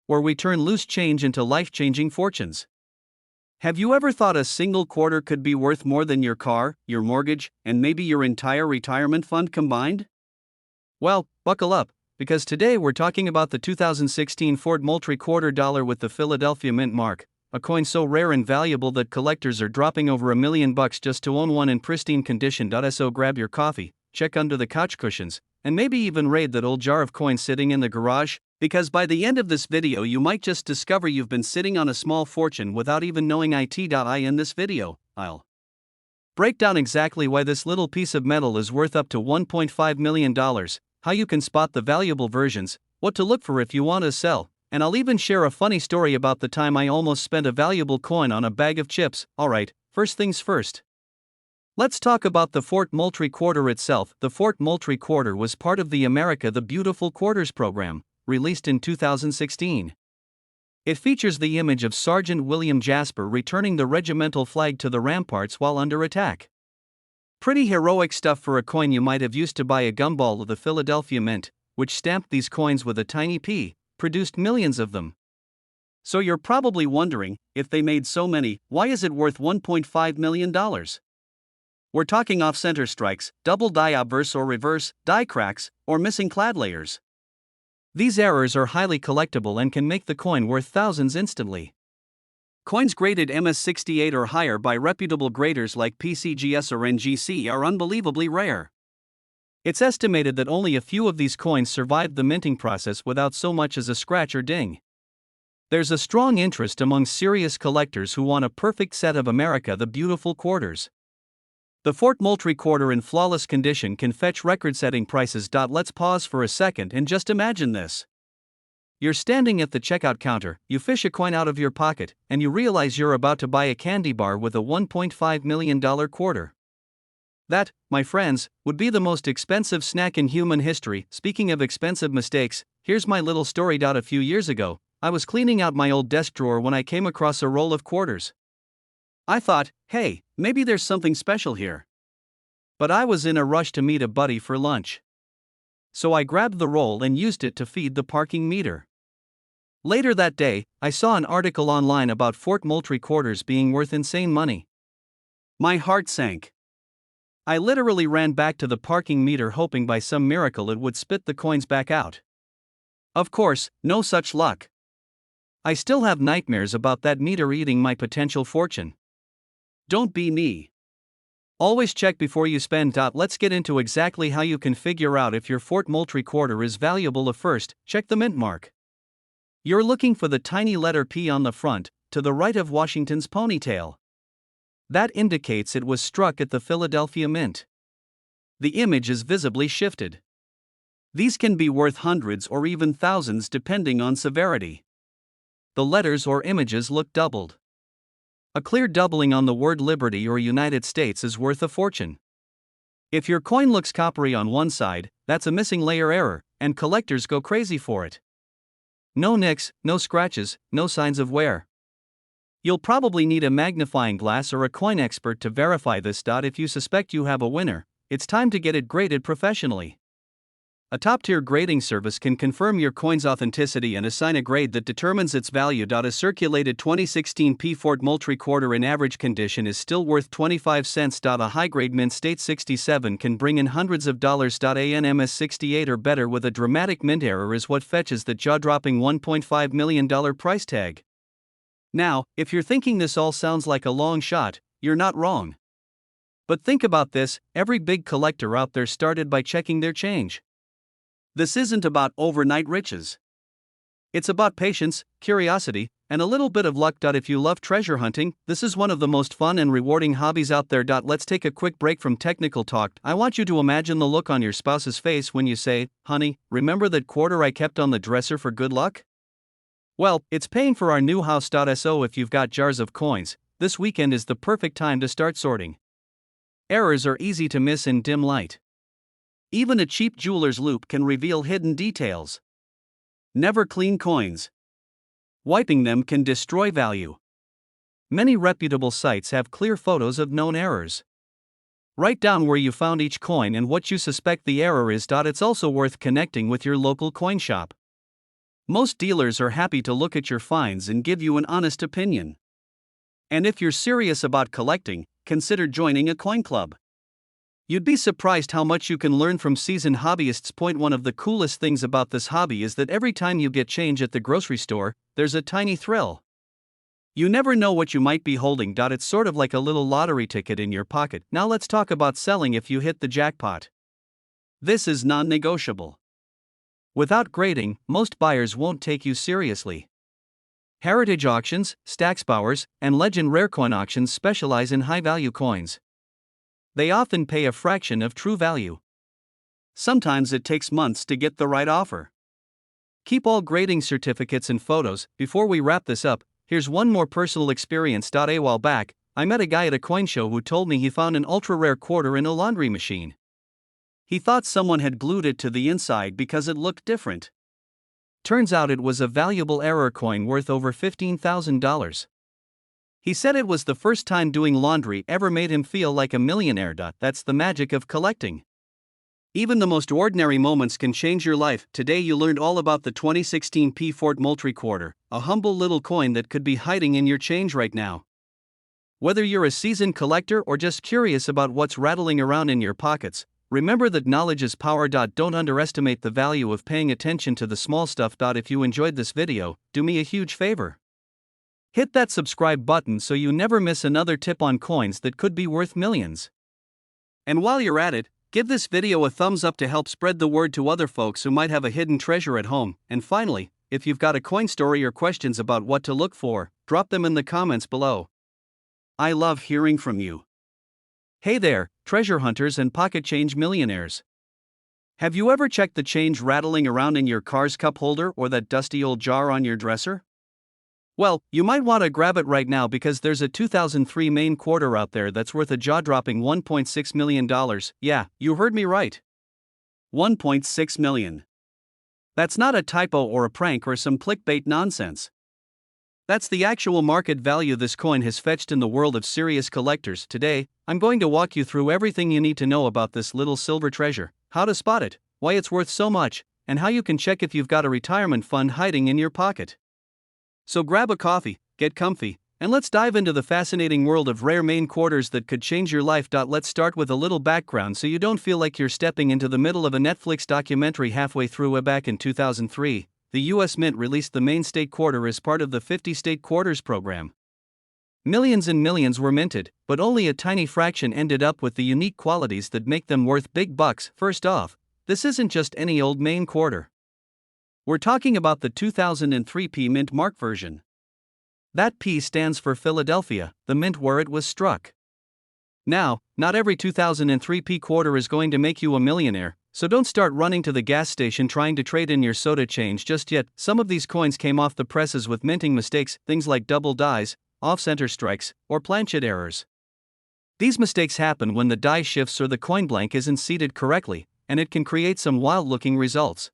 where we turn loose change into life-changing fortunes. Have you ever thought a single quarter could be worth more than your car, your mortgage, and maybe your entire retirement fund combined? Well, buckle up, because today we're talking about the 2016 Fort Moultrie quarter dollar with the Philadelphia Mint mark, a coin so rare and valuable that collectors are dropping over $1 million just to own one in pristine condition. So grab your coffee, check under the couch cushions, and maybe even raid that old jar of coins sitting in the garage, because by the end of this video you might just discover you've been sitting on a small fortune without even knowing it. In this video, I'll break down exactly why this little piece of metal is worth up to $1.5 million, how you can spot the valuable versions, what to look for if you want to sell, and I'll even share a funny story about the time I almost spent a valuable coin on a bag of chips. Alright, first things first. Let's talk about the Fort Moultrie quarter itself. The Fort Moultrie quarter was part of the America the Beautiful Quarters program, released in 2016. It features the image of Sergeant William Jasper returning the regimental flag to the ramparts while under attack. Pretty heroic stuff for a coin you might have used to buy. A gumball of the Philadelphia Mint, which stamped these coins with a tiny p, produced millions of them. So you're probably wondering, if they made so many, why is it worth $1.5 million? We're talking off-center strikes, double die obverse or reverse, die cracks, or missing clad layers. These errors are highly collectible and can make the coin worth thousands instantly. Coins graded MS68 or higher by reputable graders like PCGS or NGC are unbelievably rare. It's estimated that only a few of these coins survived the minting process without so much as a scratch or ding. There's a strong interest among serious collectors who want a perfect set of America the Beautiful quarters. The Fort Moultrie quarter in flawless condition can fetch record-setting prices. Let's pause for a second and just imagine this. You're standing at the checkout counter, you fish a coin out of your pocket, and you realize you're about to buy a candy bar with a $1.5 million quarter. That, my friends, would be the most expensive snack in human history. Speaking of expensive mistakes, here's my little story. A few years ago, I was cleaning out my old desk drawer when I came across a roll of quarters. I thought, hey, maybe there's something special here. But I was in a rush to meet a buddy for lunch. So I grabbed the roll and used it to feed the parking meter. Later that day, I saw an article online about Fort Moultrie quarters being worth insane money. My heart sank. I literally ran back to the parking meter hoping by some miracle it would spit the coins back out. Of course, no such luck. I still have nightmares about that meter eating my potential fortune. Don't be me. Always check before you spend. Let's get into exactly how you can figure out if your Fort Moultrie quarter is valuable. First, check the mint mark. You're looking for the tiny letter P on the front, to the right of Washington's ponytail. That indicates it was struck at the Philadelphia Mint. The image is visibly shifted. These can be worth hundreds or even thousands depending on severity. The letters or images look doubled. A clear doubling on the word Liberty or United States is worth a fortune. If your coin looks coppery on one side, that's a missing layer error, and collectors go crazy for it. No nicks, no scratches, no signs of wear. You'll probably need a magnifying glass or a coin expert to verify this. If you suspect you have a winner, it's time to get it graded professionally. A top-tier grading service can confirm your coin's authenticity and assign a grade that determines its value. A circulated 2016 P Fort Moultrie quarter in average condition is still worth 25 cents. A high-grade mint state 67 can bring in hundreds of dollars. An MS68 or better with a dramatic mint error is what fetches the jaw-dropping $1.5 million price tag. Now, if you're thinking this all sounds like a long shot, you're not wrong. But think about this, every big collector out there started by checking their change. This isn't about overnight riches. It's about patience, curiosity, and a little bit of luck. If you love treasure hunting, this is one of the most fun and rewarding hobbies out there. Let's take a quick break from technical talk. I want you to imagine the look on your spouse's face when you say, "Honey, remember that quarter I kept on the dresser for good luck?" Well, it's paying for our new house. So if you've got jars of coins, this weekend is the perfect time to start sorting. Errors are easy to miss in dim light. Even a cheap jeweler's loupe can reveal hidden details. Never clean coins. Wiping them can destroy value. Many reputable sites have clear photos of known errors. Write down where you found each coin and what you suspect the error is. It's also worth connecting with your local coin shop. Most dealers are happy to look at your finds and give you an honest opinion. And if you're serious about collecting, consider joining a coin club. You'd be surprised how much you can learn from seasoned hobbyists. Point one of the coolest things about this hobby is that every time you get change at the grocery store, there's a tiny thrill. You never know what you might be holding. It's sort of like a little lottery ticket in your pocket. Now let's talk about selling if you hit the jackpot. This is non-negotiable. Without grading, most buyers won't take you seriously. Heritage auctions, Stacksbowers, and Legend Rare Coin auctions specialize in high-value coins. They often pay a fraction of true value. Sometimes it takes months to get the right offer. Keep all grading certificates and photos. Before we wrap this up, here's one more personal experience. A while back, I met a guy at a coin show who told me he found an ultra-rare quarter in a laundry machine. He thought someone had glued it to the inside because it looked different. Turns out it was a valuable error coin worth over $15,000. He said it was the first time doing laundry ever made him feel like a millionaire. That's the magic of collecting. Even the most ordinary moments can change your life. Today you learned all about the 2016 Fort Moultrie quarter, a humble little coin that could be hiding in your change right now. Whether you're a seasoned collector or just curious about what's rattling around in your pockets, remember that knowledge is power. Don't underestimate the value of paying attention to the small stuff. If you enjoyed this video, do me a huge favor. Hit that subscribe button so you never miss another tip on coins that could be worth millions. And while you're at it, give this video a thumbs up to help spread the word to other folks who might have a hidden treasure at home. And finally, if you've got a coin story or questions about what to look for, drop them in the comments below. I love hearing from you. Hey there, treasure hunters and pocket change millionaires. Have you ever checked the change rattling around in your car's cup holder or that dusty old jar on your dresser? Well, you might want to grab it right now because there's a 2003 Maine quarter out there that's worth a jaw-dropping $1.6 million. Yeah, you heard me right. $1.6 million. That's not a typo or a prank or some clickbait nonsense. That's the actual market value this coin has fetched in the world of serious collectors. Today, I'm going to walk you through everything you need to know about this little silver treasure, how to spot it, why it's worth so much, and how you can check if you've got a retirement fund hiding in your pocket. So grab a coffee, get comfy, and let's dive into the fascinating world of rare Maine quarters that could change your life. Let's start with a little background so you don't feel like you're stepping into the middle of a Netflix documentary halfway through. Back in 2003, the U.S. Mint released the Maine state quarter as part of the 50 state quarters program. Millions and millions were minted, but only a tiny fraction ended up with the unique qualities that make them worth big bucks. First off, this isn't just any old Maine quarter. We're talking about the 2003 P Mint Mark version. That P stands for Philadelphia, the mint where it was struck. Now, not every 2003 P quarter is going to make you a millionaire, so don't start running to the gas station trying to trade in your soda change just yet. Some of these coins came off the presses with minting mistakes, things like double dies, off-center strikes, or planchet errors. These mistakes happen when the die shifts or the coin blank isn't seated correctly, and it can create some wild-looking results.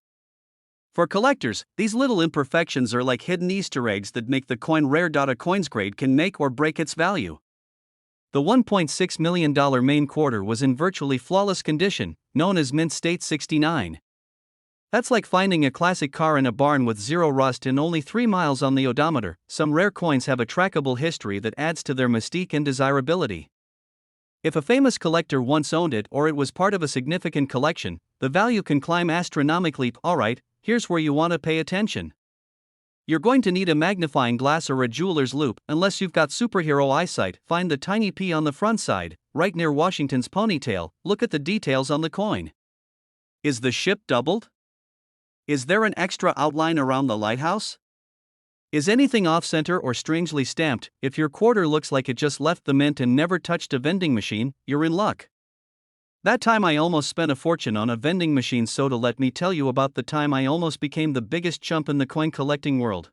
For collectors, these little imperfections are like hidden Easter eggs that make the coin rare. A coin's grade can make or break its value. The $1.6 million Maine quarter was in virtually flawless condition, known as Mint State 69. That's like finding a classic car in a barn with zero rust and only 3 miles on the odometer. Some rare coins have a trackable history that adds to their mystique and desirability. If a famous collector once owned it or it was part of a significant collection, the value can climb astronomically. Alright, here's where you want to pay attention. You're going to need a magnifying glass or a jeweler's loupe. Unless you've got superhero eyesight, find the tiny P on the front side, right near Washington's ponytail. Look at the details on the coin. Is the ship doubled? Is there an extra outline around the lighthouse? Is anything off-center or strangely stamped? If your quarter looks like it just left the mint and never touched a vending machine, you're in luck. That time I almost spent a fortune on a vending machine soda. Let me tell you about the time I almost became the biggest chump in the coin collecting world.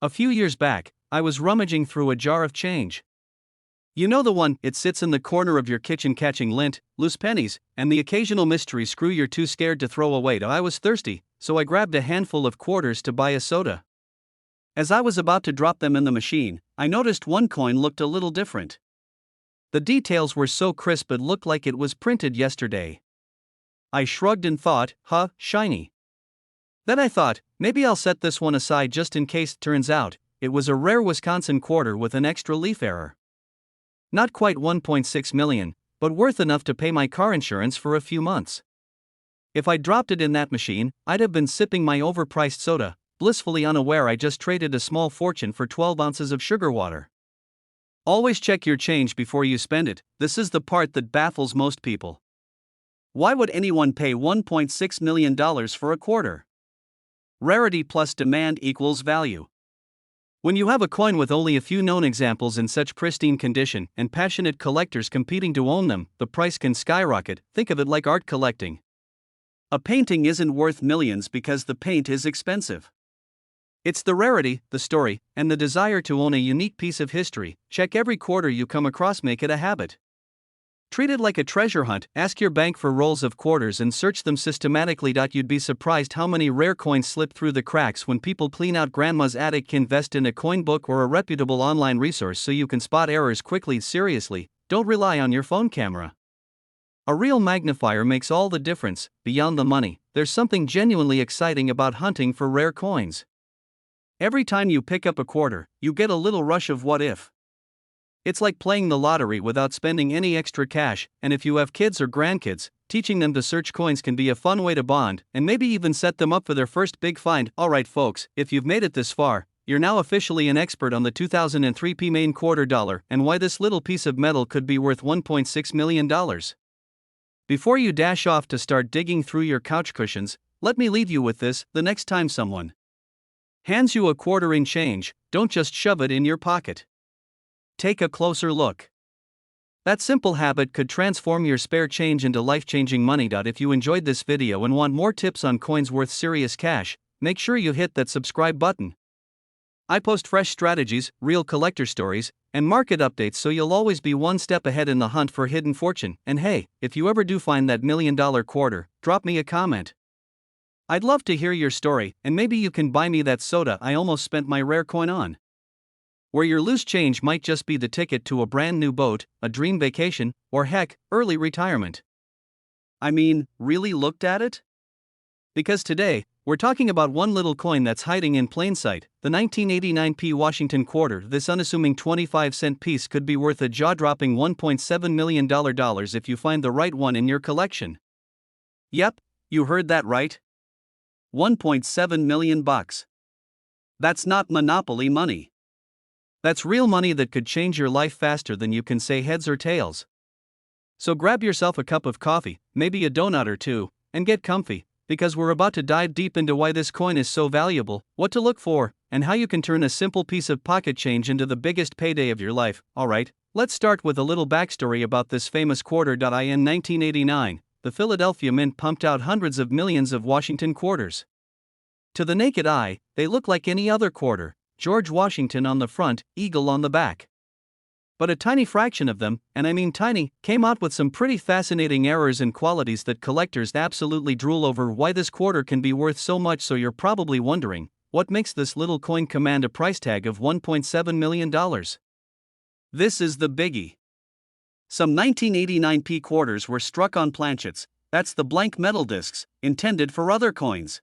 A few years back, I was rummaging through a jar of change. You know the one, it sits in the corner of your kitchen catching lint, loose pennies, and the occasional mystery screw you're too scared to throw away. I was thirsty, so I grabbed a handful of quarters to buy a soda. As I was about to drop them in the machine, I noticed one coin looked a little different. The details were so crisp it looked like it was printed yesterday. I shrugged and thought, shiny. Then I thought, maybe I'll set this one aside just in case. Turns out, it was a rare Wisconsin quarter with an extra leaf error. Not quite 1.6 million, but worth enough to pay my car insurance for a few months. If I dropped it in that machine, I'd have been sipping my overpriced soda, blissfully unaware I just traded a small fortune for 12 ounces of sugar water. Always check your change before you spend it. This is the part that baffles most people. Why would anyone pay $1.6 million for a quarter? Rarity plus demand equals value. When you have a coin with only a few known examples in such pristine condition and passionate collectors competing to own them, the price can skyrocket. Think of it like art collecting. A painting isn't worth millions because the paint is expensive. It's the rarity, the story, and the desire to own a unique piece of history. Check every quarter you come across, make it a habit. Treat it like a treasure hunt. Ask your bank for rolls of quarters and search them systematically. You'd be surprised how many rare coins slip through the cracks when people clean out grandma's attic. Invest in a coin book or a reputable online resource so you can spot errors quickly. Seriously, don't rely on your phone camera. A real magnifier makes all the difference. Beyond the money, there's something genuinely exciting about hunting for rare coins. Every time you pick up a quarter, you get a little rush of what if. It's like playing the lottery without spending any extra cash, and if you have kids or grandkids, teaching them to search coins can be a fun way to bond, and maybe even set them up for their first big find. Alright folks, if you've made it this far, you're now officially an expert on the 2003 P Main quarter dollar and why this little piece of metal could be worth $1.6 million. Before you dash off to start digging through your couch cushions, let me leave you with this: the next time someone hands you a quarter in change, don't just shove it in your pocket. Take a closer look. That simple habit could transform your spare change into life-changing money. If you enjoyed this video and want more tips on coins worth serious cash, make sure you hit that subscribe button. I post fresh strategies, real collector stories, and market updates so you'll always be one step ahead in the hunt for hidden fortune. And hey, if you ever do find that $1 million quarter, drop me a comment. I'd love to hear your story, and maybe you can buy me that soda I almost spent my rare coin on. Where your loose change might just be the ticket to a brand new boat, a dream vacation, or heck, early retirement. I mean, really looked at it? Because today, we're talking about one little coin that's hiding in plain sight, the 1989 P Washington quarter. This unassuming 25-cent piece could be worth a jaw-dropping $1.7 million if you find the right one in your collection. Yep, you heard that right. 1.7 million bucks. That's not monopoly money. That's real money that could change your life faster than you can say heads or tails. So grab yourself a cup of coffee, maybe a donut or two, and get comfy, because we're about to dive deep into why this coin is so valuable, what to look for, and how you can turn a simple piece of pocket change into the biggest payday of your life. Alright, let's start with a little backstory about this famous quarter. In 1989, the Philadelphia Mint pumped out hundreds of millions of Washington quarters. To the naked eye, they look like any other quarter: George Washington on the front, eagle on the back. But a tiny fraction of them, and I mean tiny, came out with some pretty fascinating errors and qualities that collectors absolutely drool over. Why this quarter can be worth so much? So you're probably wondering, what makes this little coin command a price tag of $1.7 million? This is the biggie. Some 1989 P quarters were struck on planchets, that's the blank metal discs, intended for other coins.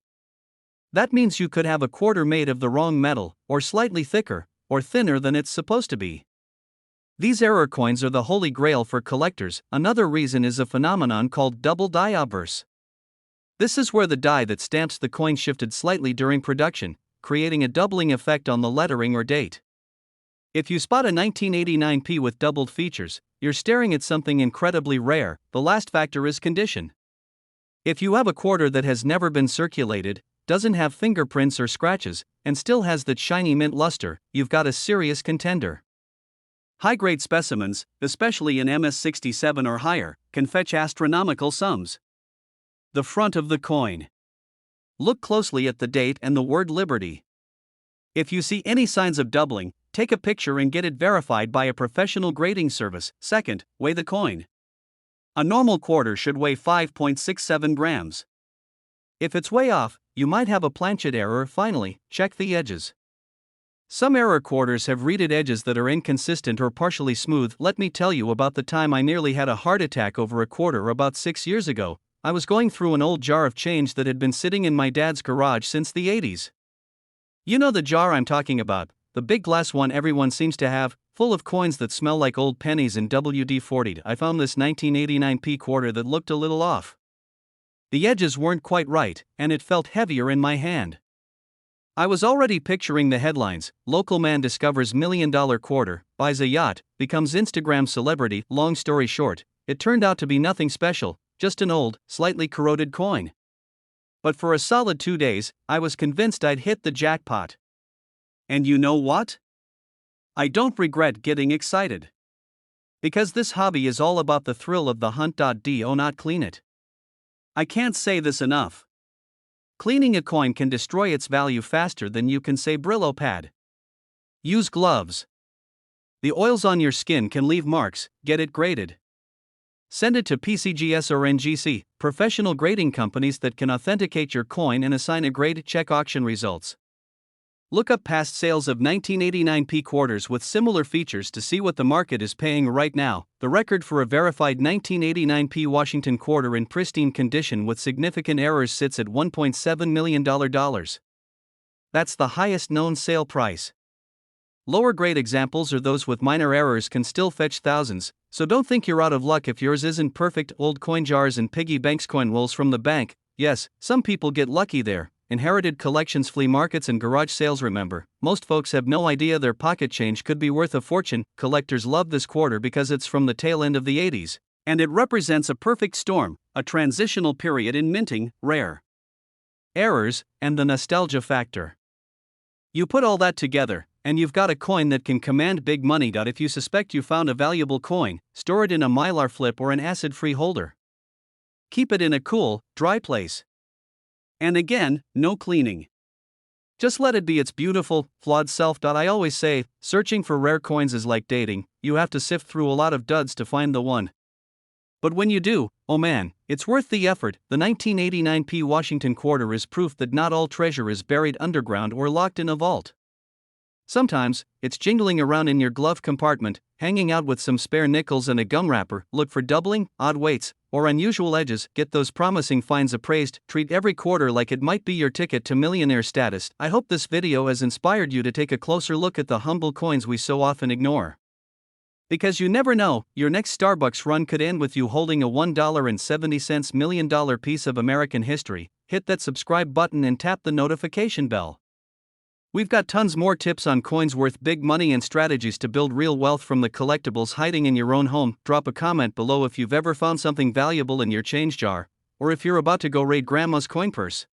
That means you could have a quarter made of the wrong metal, or slightly thicker, or thinner than it's supposed to be. These error coins are the holy grail for collectors. Another reason is a phenomenon called double die obverse. This is where the die that stamps the coin shifted slightly during production, creating a doubling effect on the lettering or date. If you spot a 1989 P with doubled features, you're staring at something incredibly rare. The last factor is condition. If you have a quarter that has never been circulated, doesn't have fingerprints or scratches, and still has that shiny mint luster, you've got a serious contender. High-grade specimens, especially in MS-67 or higher, can fetch astronomical sums. The front of the coin. Look closely at the date and the word Liberty. If you see any signs of doubling, take a picture and get it verified by a professional grading service. Second, weigh the coin. A normal quarter should weigh 5.67 grams. If it's way off, you might have a planchet error. Finally, check the edges. Some error quarters have reeded edges that are inconsistent or partially smooth. Let me tell you about the time I nearly had a heart attack over a quarter about 6 years ago. I was going through an old jar of change that had been sitting in my dad's garage since the 80s. You know the jar I'm talking about, the big glass one everyone seems to have, full of coins that smell like old pennies and WD-40. I found this 1989 p quarter that looked a little off. The edges weren't quite right, and it felt heavier in my hand. I was already picturing the headlines: local man discovers $1 million quarter, buys a yacht, becomes Instagram celebrity. Long story short, it turned out to be nothing special, just an old, slightly corroded coin. But for a solid 2 days, I was convinced I'd hit the jackpot. And you know what? I don't regret getting excited. Because this hobby is all about the thrill of the hunt. Do not clean it. I can't say this enough. Cleaning a coin can destroy its value faster than you can say Brillo pad. Use gloves. The oils on your skin can leave marks. Get it graded. Send it to PCGS or NGC, professional grading companies that can authenticate your coin and assign a grade. Check auction results. Look up past sales of 1989 p quarters with similar features to see what the market is paying right now. The record for a verified 1989 p Washington quarter in pristine condition with significant errors sits at $1.7 million. That's the highest known sale price. Lower grade examples or those with minor errors can still fetch thousands, so don't think you're out of luck if yours isn't perfect. Old coin jars and piggy banks. Coin rolls from the bank. Yes, some people get lucky there. Inherited collections, flea markets, and garage sales. Remember, most folks have no idea their pocket change could be worth a fortune. Collectors love this quarter because it's from the tail end of the 80s, and it represents a perfect storm, a transitional period in minting, rare errors, and the nostalgia factor. You put all that together, and you've got a coin that can command big money. If you suspect you found a valuable coin, store it in a Mylar flip or an acid-free holder. Keep it in a cool, dry place. And again, no cleaning. Just let it be its beautiful, flawed self. I always say, searching for rare coins is like dating, you have to sift through a lot of duds to find the one. But when you do, oh man, it's worth the effort. The 1989 p Washington quarter is proof that not all treasure is buried underground or locked in a vault. Sometimes, it's jingling around in your glove compartment, hanging out with some spare nickels and a gum wrapper. Look for doubling, odd weights, or unusual edges. Get those promising finds appraised. Treat every quarter like it might be your ticket to millionaire status. I hope this video has inspired you to take a closer look at the humble coins we so often ignore. Because you never know, your next Starbucks run could end with you holding a $1.70 million piece of American history. Hit that subscribe button and tap the notification bell. We've got tons more tips on coins worth big money and strategies to build real wealth from the collectibles hiding in your own home. Drop a comment below if you've ever found something valuable in your change jar, or if you're about to go raid grandma's coin purse.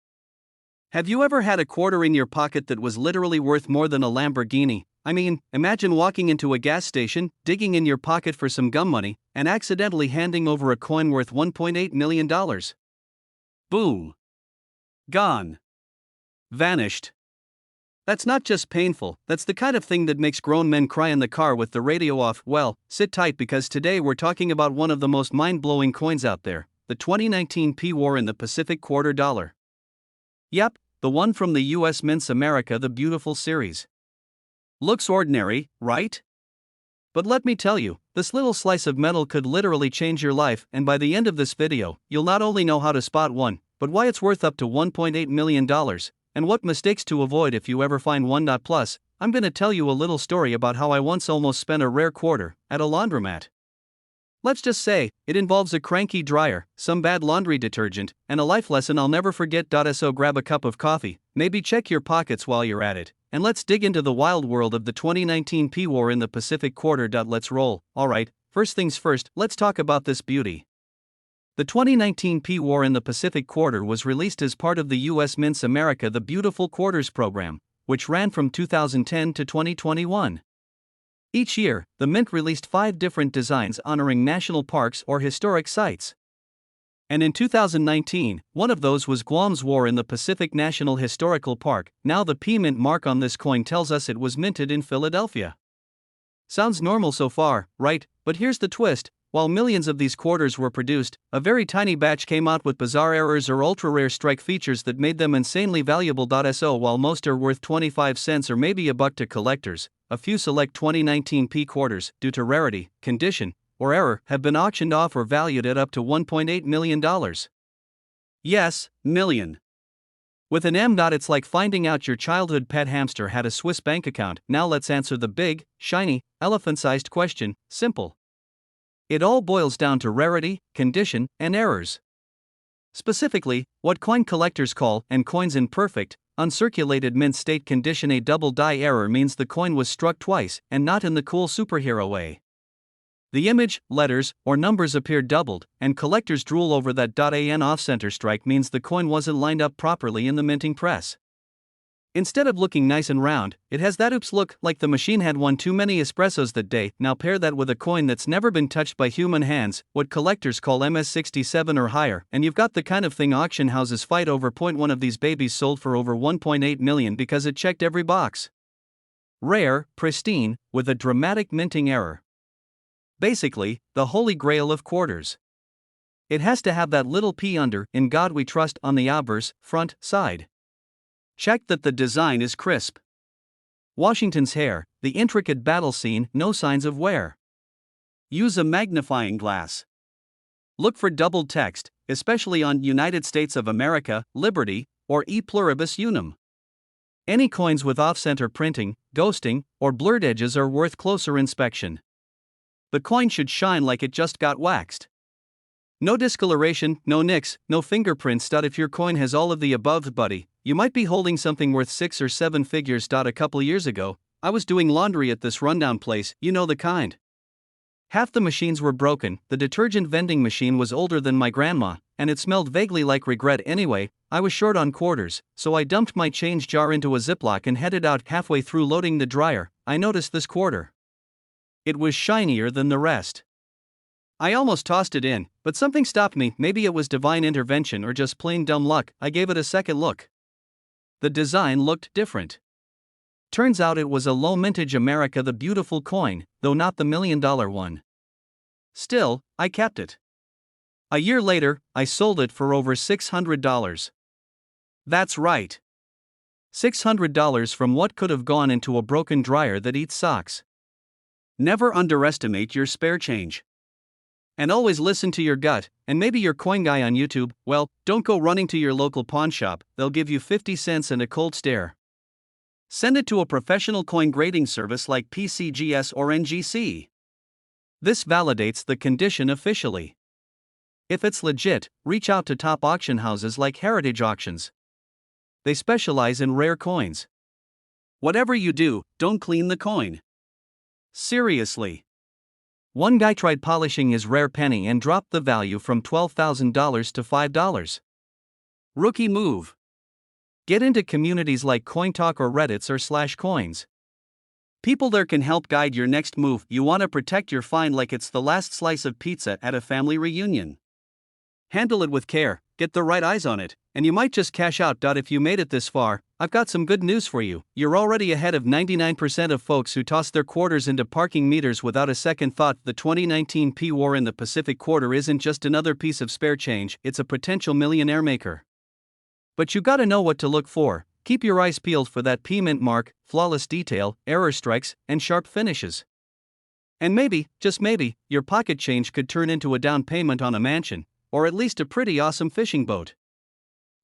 Have you ever had a quarter in your pocket that was literally worth more than a Lamborghini? I mean, imagine walking into a gas station, digging in your pocket for some gum money, and accidentally handing over a coin worth $1.8 million. Boom. Gone. Vanished. That's not just painful, that's the kind of thing that makes grown men cry in the car with the radio off. Well, sit tight because today we're talking about one of the most mind-blowing coins out there, the 2019 p War in the Pacific Quarter Dollar. Yep, the one from the US Mints America the Beautiful series. Looks ordinary, right? But let me tell you, this little slice of metal could literally change your life, and by the end of this video, you'll not only know how to spot one, but why it's worth up to $1.8 million. And what mistakes to avoid if you ever find one. Plus, I'm gonna tell you a little story about how I once almost spent a rare quarter at a laundromat. Let's just say, it involves a cranky dryer, some bad laundry detergent, and a life lesson I'll never forget. So grab a cup of coffee, maybe check your pockets while you're at it, and let's dig into the wild world of the 2019 p War in the Pacific Quarter. Let's roll. Alright, first things first, let's talk about this beauty. The 2019 p War in the Pacific Quarter was released as part of the US Mints America the Beautiful Quarters program, which ran from 2010 to 2021. Each year, the Mint released 5 different designs honoring national parks or historic sites. And in 2019, one of those was Guam's War in the Pacific National Historical Park. Now the P Mint mark on this coin tells us it was minted in Philadelphia. Sounds normal so far, right? But here's the twist. While millions of these quarters were produced, a very tiny batch came out with bizarre errors or ultra-rare strike features that made them insanely valuable. So while most are worth 25 cents or maybe $1 to collectors, a few select 2019 p quarters, due to rarity, condition, or error, have been auctioned off or valued at up to $1.8 million. Yes, million. With an M. It's like finding out your childhood pet hamster had a Swiss bank account. Now let's answer the big, shiny, elephant-sized question. Simple. It all boils down to rarity, condition, and errors. Specifically, what coin collectors call and coins in perfect, uncirculated mint state condition. A double die error means the coin was struck twice, and not in the cool superhero way. The image, letters, or numbers appeared doubled, and collectors drool over that. An off-center strike means the coin wasn't lined up properly in the minting press. Instead of looking nice and round, it has that oops look, like the machine had one too many espressos that day. Now pair that with a coin that's never been touched by human hands, what collectors call MS67 or higher, and you've got the kind of thing auction houses fight over. One of these babies sold for over 1.8 million because it checked every box. Rare, pristine, with a dramatic minting error. Basically, the holy grail of quarters. It has to have that little P under "In God We Trust" on the obverse, front, side. Check that the design is crisp. Washington's hair, the intricate battle scene, no signs of wear. Use a magnifying glass. Look for doubled text, especially on United States of America, Liberty, or E Pluribus Unum. Any coins with off-center printing, ghosting, or blurred edges are worth closer inspection. The coin should shine like it just got waxed. No discoloration, no nicks, no fingerprints. If your coin has all of the above, buddy, you might be holding something worth 6 or 7 figures. A couple years ago, I was doing laundry at this rundown place, you know the kind. Half the machines were broken, the detergent vending machine was older than my grandma, and it smelled vaguely like regret. Anyway, I was short on quarters, so I dumped my change jar into a Ziploc and headed out. Halfway through loading the dryer, I noticed this quarter. It was shinier than the rest. I almost tossed it in, but something stopped me. Maybe it was divine intervention or just plain dumb luck. I gave it a second look. The design looked different. Turns out it was a low mintage America the Beautiful coin, though not the $1 million one. Still, I kept it. A year later, I sold it for over $600. That's right. $600 from what could have gone into a broken dryer that eats socks. Never underestimate your spare change. And always listen to your gut, and maybe your coin guy on YouTube. Well, don't go running to your local pawn shop, they'll give you 50 cents and a cold stare. Send it to a professional coin grading service like PCGS or NGC. This validates the condition officially. If it's legit, reach out to top auction houses like Heritage Auctions. They specialize in rare coins. Whatever you do, don't clean the coin. Seriously. One guy tried polishing his rare penny and dropped the value from $12,000 to $5. Rookie move. Get into communities like CoinTalk or Reddit's or /coins. People there can help guide your next move. You want to protect your find like it's the last slice of pizza at a family reunion. Handle it with care, get the right eyes on it, and you might just cash out. If you made it this far, I've got some good news for you. You're already ahead of 99% of folks who toss their quarters into parking meters without a second thought. The 2019 P war in the Pacific Quarter isn't just another piece of spare change, it's a potential millionaire maker. But you gotta know what to look for. Keep your eyes peeled for that P mint mark, flawless detail, error strikes, and sharp finishes. And maybe, just maybe, your pocket change could turn into a down payment on a mansion, or at least a pretty awesome fishing boat.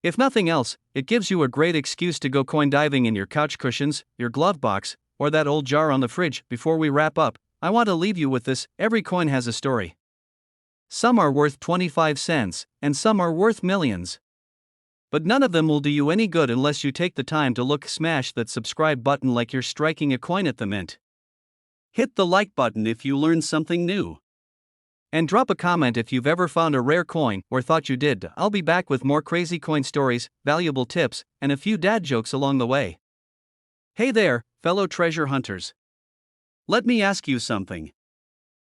If nothing else, it gives you a great excuse to go coin diving in your couch cushions, your glove box, or that old jar on the fridge. Before we wrap up, I want to leave you with this: every coin has a story. Some are worth 25 cents, and some are worth millions. But none of them will do you any good unless you take the time to look. Smash that subscribe button like you're striking a coin at the mint. Hit the like button if you learned something new. And drop a comment if you've ever found a rare coin or thought you did. I'll be back with more crazy coin stories, valuable tips, and a few dad jokes along the way. Hey there, fellow treasure hunters. Let me ask you something.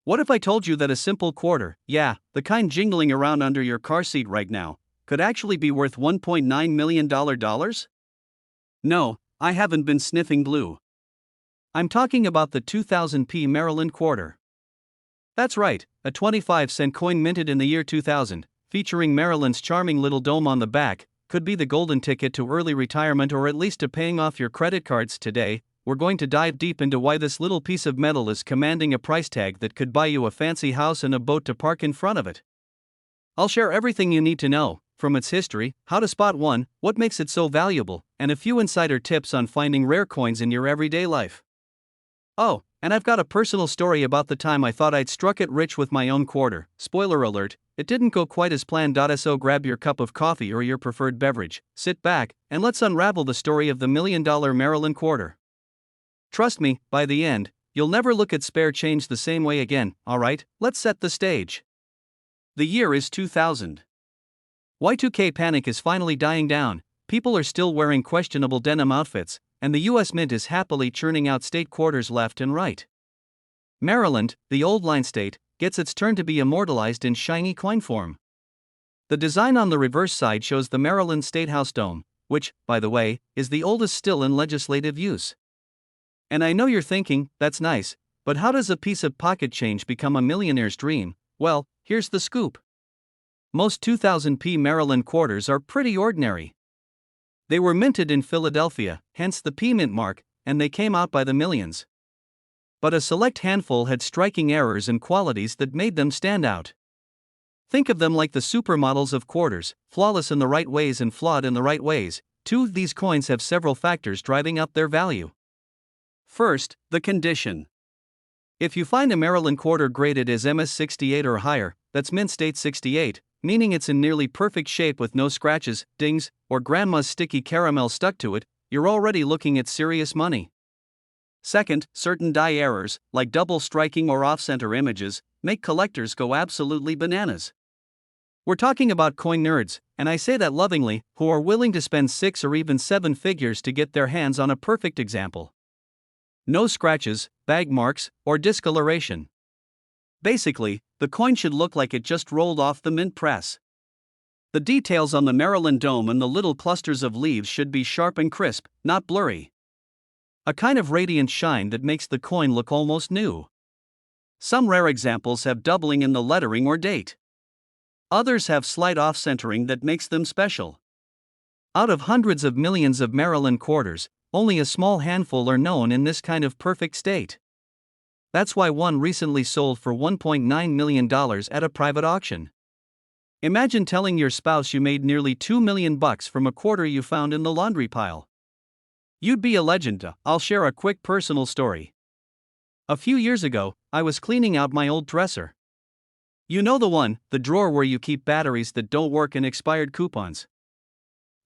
What if I told you that a simple quarter, yeah, the kind jingling around under your car seat right now, could actually be worth $1.9 million? No, I haven't been sniffing glue. I'm talking about the 2000p Maryland quarter. That's right, a 25-cent coin minted in the year 2000, featuring Maryland's charming little dome on the back, could be the golden ticket to early retirement or at least to paying off your credit cards. Today, we're going to dive deep into why this little piece of metal is commanding a price tag that could buy you a fancy house and a boat to park in front of it. I'll share everything you need to know, from its history, how to spot one, what makes it so valuable, and a few insider tips on finding rare coins in your everyday life. Oh, and I've got a personal story about the time I thought I'd struck it rich with my own quarter. Spoiler alert, it didn't go quite as planned. So grab your cup of coffee or your preferred beverage, sit back, and let's unravel the story of the $1,000,000 Maryland quarter. Trust me, by the end, you'll never look at spare change the same way again. Alright, let's set the stage. The year is 2000. Y2K panic is finally dying down, people are still wearing questionable denim outfits, and the US Mint is happily churning out state quarters left and right. Maryland, the old line state, gets its turn to be immortalized in shiny coin form. The design on the reverse side shows the Maryland State House dome, which, by the way, is the oldest still in legislative use. And I know you're thinking, that's nice, but how does a piece of pocket change become a millionaire's dream? Well, here's the scoop. Most 2000p Maryland quarters are pretty ordinary. They were minted in Philadelphia, hence the P mint mark, and they came out by the millions. But a select handful had striking errors and qualities that made them stand out. Think of them like the supermodels of quarters, flawless in the right ways and flawed in the right ways. Two of these coins have several factors driving up their value. First, the condition. If you find a Maryland quarter graded as MS68 or higher, that's mint state 68, meaning it's in nearly perfect shape with no scratches, dings, or grandma's sticky caramel stuck to it, you're already looking at serious money. Second, certain die errors, like double striking or off-center images, make collectors go absolutely bananas. We're talking about coin nerds, and I say that lovingly, who are willing to spend 6 or even 7 figures to get their hands on a perfect example. No scratches, bag marks, or discoloration. Basically, the coin should look like it just rolled off the mint press. The details on the Maryland dome and the little clusters of leaves should be sharp and crisp, not blurry. A kind of radiant shine that makes the coin look almost new. Some rare examples have doubling in the lettering or date. Others have slight off-centering that makes them special. Out of hundreds of millions of Maryland quarters, only a small handful are known in this kind of perfect state. That's why one recently sold for $1.9 million at a private auction. Imagine telling your spouse you made nearly $2 million from a quarter you found in the laundry pile. You'd be a legend. I'll share a quick personal story. A few years ago, I was cleaning out my old dresser. You know the one, the drawer where you keep batteries that don't work and expired coupons.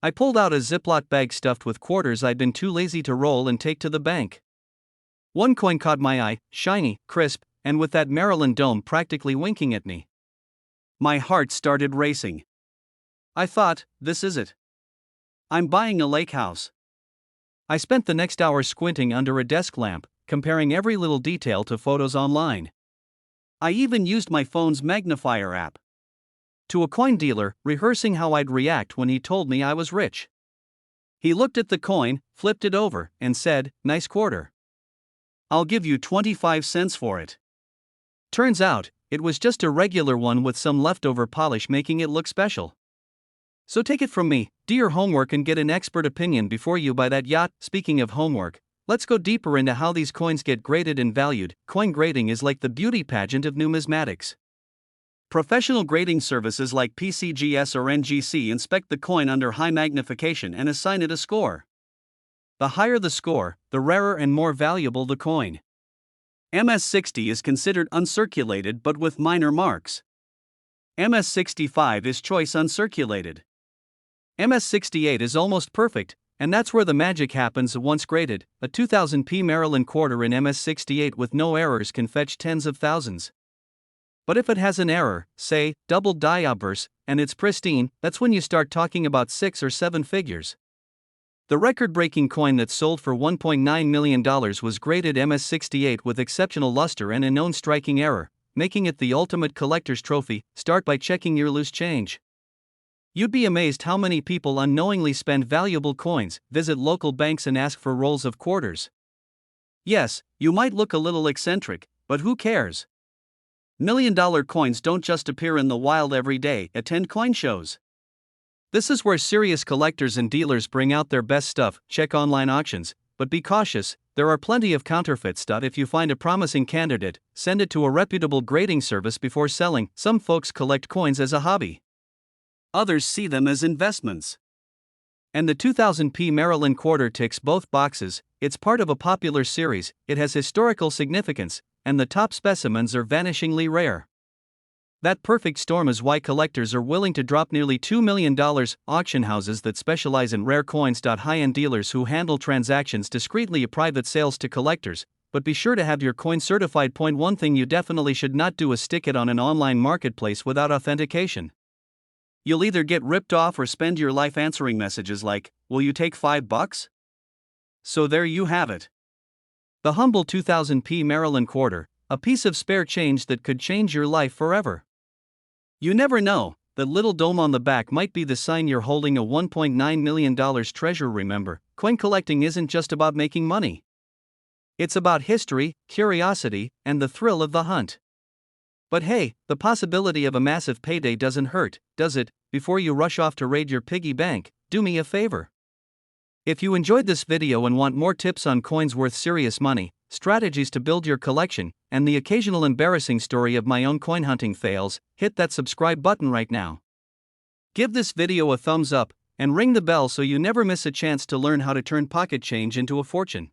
I pulled out a Ziploc bag stuffed with quarters I'd been too lazy to roll and take to the bank. One coin caught my eye, shiny, crisp, and with that Maryland dome practically winking at me. My heart started racing. I thought, this is it. I'm buying a lake house. I spent the next hour squinting under a desk lamp, comparing every little detail to photos online. I even used my phone's magnifier app. To a coin dealer, rehearsing how I'd react when he told me I was rich. He looked at the coin, flipped it over, and said, "Nice quarter. I'll give you 25 cents for it." Turns out, it was just a regular one with some leftover polish making it look special. So take it from me, do your homework and get an expert opinion before you buy that yacht. Speaking of homework, let's go deeper into how these coins get graded and valued. Coin grading is like the beauty pageant of numismatics. Professional grading services like PCGS or NGC inspect the coin under high magnification and assign it a score. The higher the score, the rarer and more valuable the coin. MS60 is considered uncirculated but with minor marks. MS65 is choice uncirculated. MS68 is almost perfect, and that's where the magic happens. Once graded, a 2000p Maryland quarter in MS68 with no errors can fetch tens of thousands. But if it has an error, say, double die obverse, and it's pristine, that's when you start talking about 6 or 7 figures. The record-breaking coin that sold for $1.9 million was graded MS68 with exceptional luster and a known striking error, making it the ultimate collector's trophy. Start by checking your loose change. You'd be amazed how many people unknowingly spend valuable coins, visit local banks and ask for rolls of quarters. Yes, you might look a little eccentric, but who cares? $1,000,000 coins don't just appear in the wild every day. Attend coin shows. This is where serious collectors and dealers bring out their best stuff. Check online auctions, but be cautious, there are plenty of counterfeit stuff. If you find a promising candidate, send it to a reputable grading service before selling. Some folks collect coins as a hobby. Others see them as investments. And the 2000p Maryland quarter ticks both boxes. It's part of a popular series, it has historical significance, and the top specimens are vanishingly rare. That perfect storm is why collectors are willing to drop nearly $2 million. Auction houses that specialize in rare coins. High-end dealers who handle transactions discreetly. Private sales to collectors, but be sure to have your coin certified. One thing you definitely should not do is stick it on an online marketplace without authentication. You'll either get ripped off or spend your life answering messages like, "Will you take $5?" So there you have it. The humble 2000p Maryland quarter, a piece of spare change that could change your life forever. You never know, that little dome on the back might be the sign you're holding a $1.9 million treasure. Remember, coin collecting isn't just about making money. It's about history, curiosity, and the thrill of the hunt. But hey, the possibility of a massive payday doesn't hurt, does it? Before you rush off to raid your piggy bank, do me a favor. If you enjoyed this video and want more tips on coins worth serious money, strategies to build your collection, and the occasional embarrassing story of my own coin hunting fails, hit that subscribe button right now. Give this video a thumbs up, and ring the bell so you never miss a chance to learn how to turn pocket change into a fortune.